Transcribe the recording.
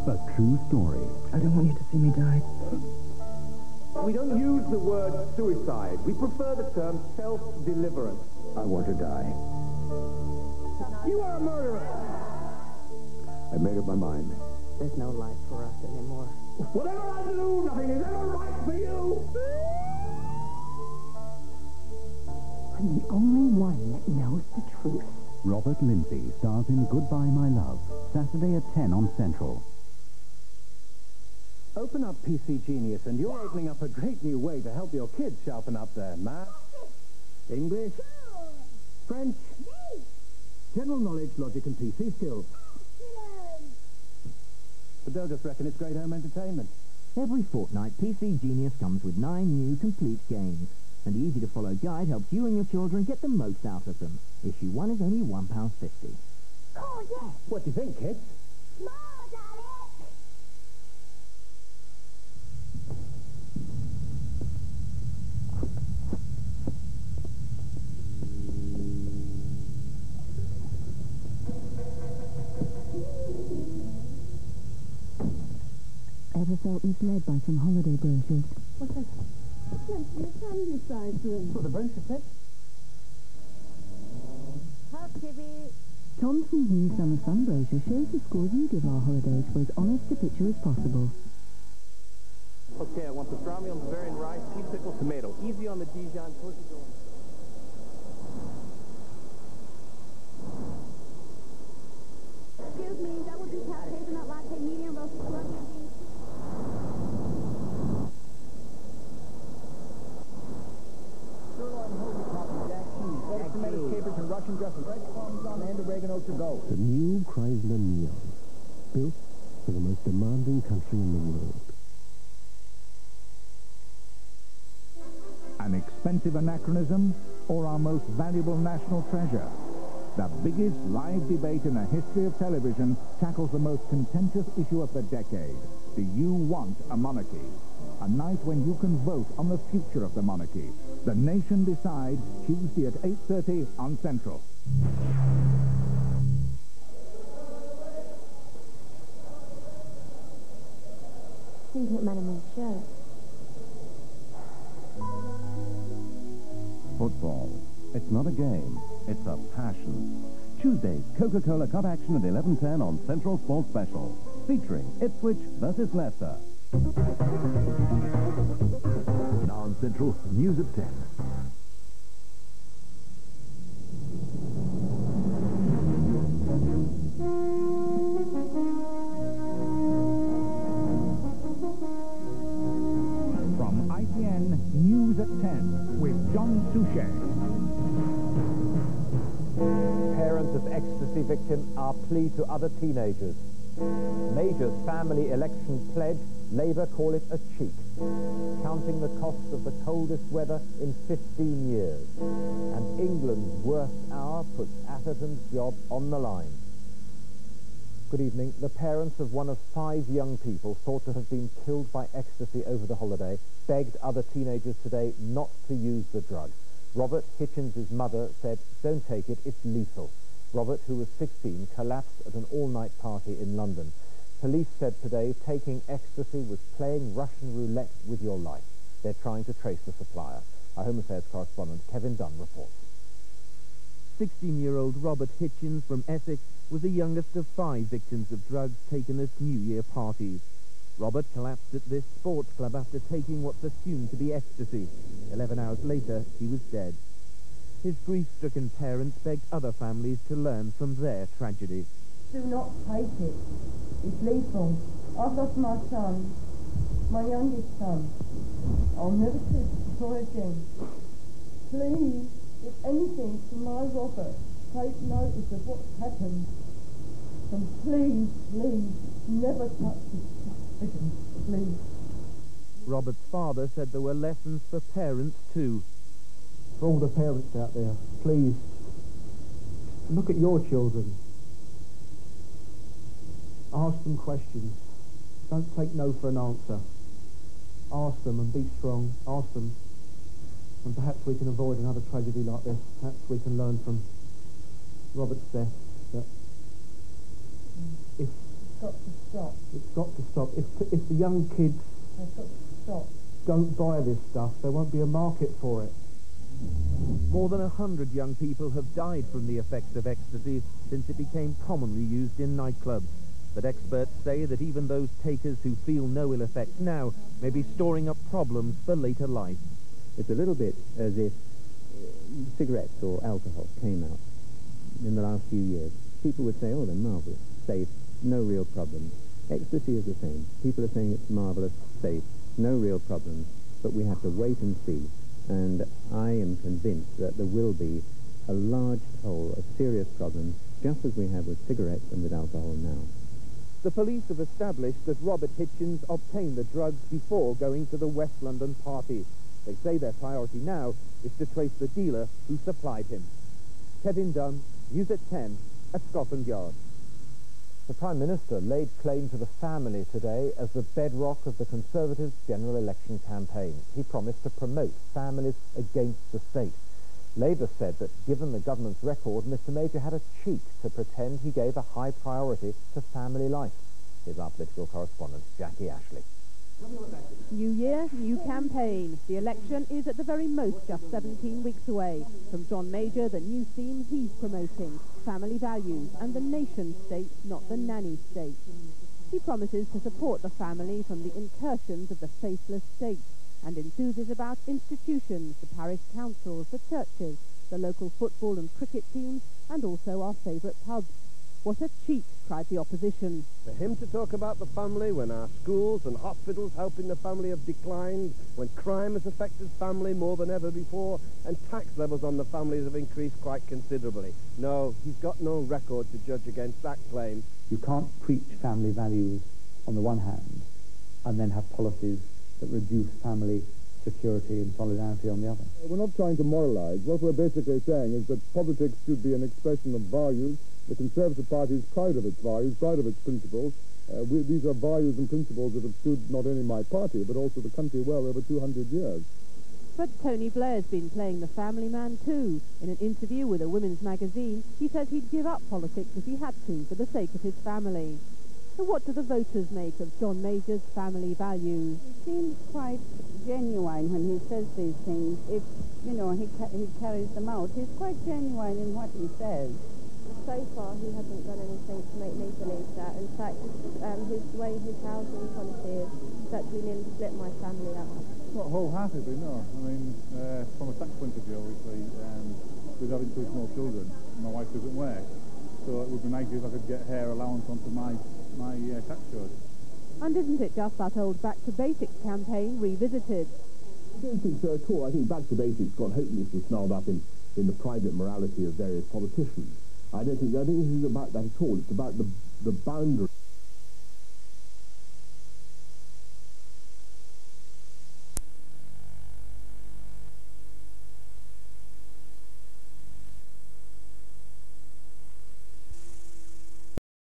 A true story. I don't want you to see me die. We don't use the word suicide. We prefer the term self-deliverance. I want to die. You are a murderer! I made up my mind. There's no life for us anymore. Whatever I do, nothing is ever right for you! I'm the only one that knows the truth. Robert Lindsay stars in Goodbye My Love, Saturday at 10 on Central. Open up PC Genius and you're opening up a great new way to help your kids sharpen up their math, English, French, general knowledge, logic and PC skills. But they'll just reckon it's great home entertainment. Every fortnight, PC Genius comes with 9 new complete games. And the easy-to-follow guide helps you and your children get the most out of them. Issue 1 is only £1.50. Oh, yes. What do you think, kids? More, Daddy. Ever felt misled by some holiday brochures? What's that? Plenty of family size room. What the brochure said? Housekeeping. Thomson's new summer sun brochure shows the scores you give our holidays for as honest a picture as possible. Okay, I want pastrami on Bavarian rice, sweet pickle, tomato. Easy on the Dijon, Portugal. Excuse me, that would be capped hazelnut latte, medium roasted Colombian beans. Sirloin hoagie coffee, jack cheese, lettuce, tomatoes, capers, and Russian dressing. Fresh parmesan and oregano to go. The new Chrysler Neon, built for the most demanding country in the world. An expensive anachronism or our most valuable national treasure? The biggest live debate in the history of television tackles the most contentious issue of the decade. Do you want a monarchy? A night when you can vote on the future of the monarchy. The Nation Decides, Tuesday at 8:30 on Central. Please look, man, in my shirt. Football. It's not a game, it's a passion. Tuesdays, Coca-Cola Cup action at 11:10 on Central Sports Special, featuring Ipswich versus Leicester. Now on Central, news at 10. From ITN, News at 10 with John Suchet. Parents of ecstasy victim are plea to other teenagers. Major's family election pledge, Labour call it a cheat. Counting the cost of the coldest weather in 15 years. And England's worst hour puts Atherton's job on the line. Good evening. The parents of one of 5 young people thought to have been killed by ecstasy over the holiday begged other teenagers today not to use the drug. Robert Hitchins' mother said, "Don't take it, it's lethal." Robert, who was 16, collapsed at an all-night party in London. Police said today taking ecstasy was playing Russian roulette with your life. They're trying to trace the supplier. Our Home Affairs correspondent Kevin Dunn reports. 16-year-old Robert Hitchins from Essex was the youngest of 5 victims of drugs taken at New Year parties. Robert collapsed at this sports club after taking what's assumed to be ecstasy. 11 hours later, he was dead. His grief-stricken parents begged other families to learn from their tragedy. Do not take it. It's lethal. I've lost my son, my youngest son. I'll never kiss the boy again. Please, if anything, for my Robert, take notice of what's happened. And please, please, never touch this again, please. Robert's father said there were lessons for parents too. For all the parents out there, please, look at your children. Ask them questions. Don't take no for an answer. Ask them and be strong. Ask them. And perhaps we can avoid another tragedy like this. Perhaps we can learn from Robert's death that if got to stop. It's got to stop. If the young kids It's got to stop. don't buy this stuff, there won't be a market for it. More than 100 young people have died from the effects of ecstasy since it became commonly used in nightclubs. But experts say that even those takers who feel no ill effects now may be storing up problems for later life. It's a little bit as if cigarettes or alcohol came out in the last few years. People would say, oh, they're marvellous, safe, no real problems. Ecstasy is the same. People are saying it's marvellous, safe, no real problems, but we have to wait and see. And I am convinced that there will be a large toll of serious problems, just as we have with cigarettes and with alcohol now. The police have established that Robert Hitchins obtained the drugs before going to the West London party. They say their priority now is to trace the dealer who supplied him. Kevin Dunn, News at 10 at Scotland Yard. The Prime Minister laid claim to the family today as the bedrock of the Conservatives' general election campaign. He promised to promote families against the state. Labour said that given the government's record, Mr Major had a cheek to pretend he gave a high priority to family life. Here's our political correspondent, Jackie Ashley. New year, new campaign. The election is at the very most just 17 weeks away. From John Major, the new theme he's promoting, family values and the nation state, not the nanny state. He promises to support the family from the incursions of the faithless state and enthuses about institutions, the parish councils, the churches, the local football and cricket teams and also our favourite pubs. What a cheek, cried the opposition. For him to talk about the family when our schools and hospitals helping the family have declined, when crime has affected family more than ever before, and tax levels on the families have increased quite considerably. No, he's got no record to judge against that claim. You can't preach family values on the one hand and then have policies that reduce family security and solidarity on the other. We're not trying to moralize. What we're basically saying is that politics should be an expression of values. The Conservative Party is proud of its values, proud of its principles. These are values and principles that have stood not only my party, but also the country well over 200 years. But Tony Blair's been playing the family man too. In an interview with a women's magazine, he says he'd give up politics if he had to for the sake of his family. So what do the voters make of John Major's family values? He seems quite genuine when he says these things. If, you know, he carries them out. He's quite genuine in what he says. So far, he hasn't done anything to make me believe that. In fact, his housing policy is that we nearly split my family up. Not wholeheartedly, no. I mean, from a tax point of view, obviously, with having two small children, my wife doesn't work. So it would be nice if I could get her allowance onto my tax code. And isn't it just that old Back to Basics campaign revisited? I don't think so at all. I think Back to Basics got hopelessly snarled up in the private morality of various politicians. I don't think this is about that at all. It's about the boundary.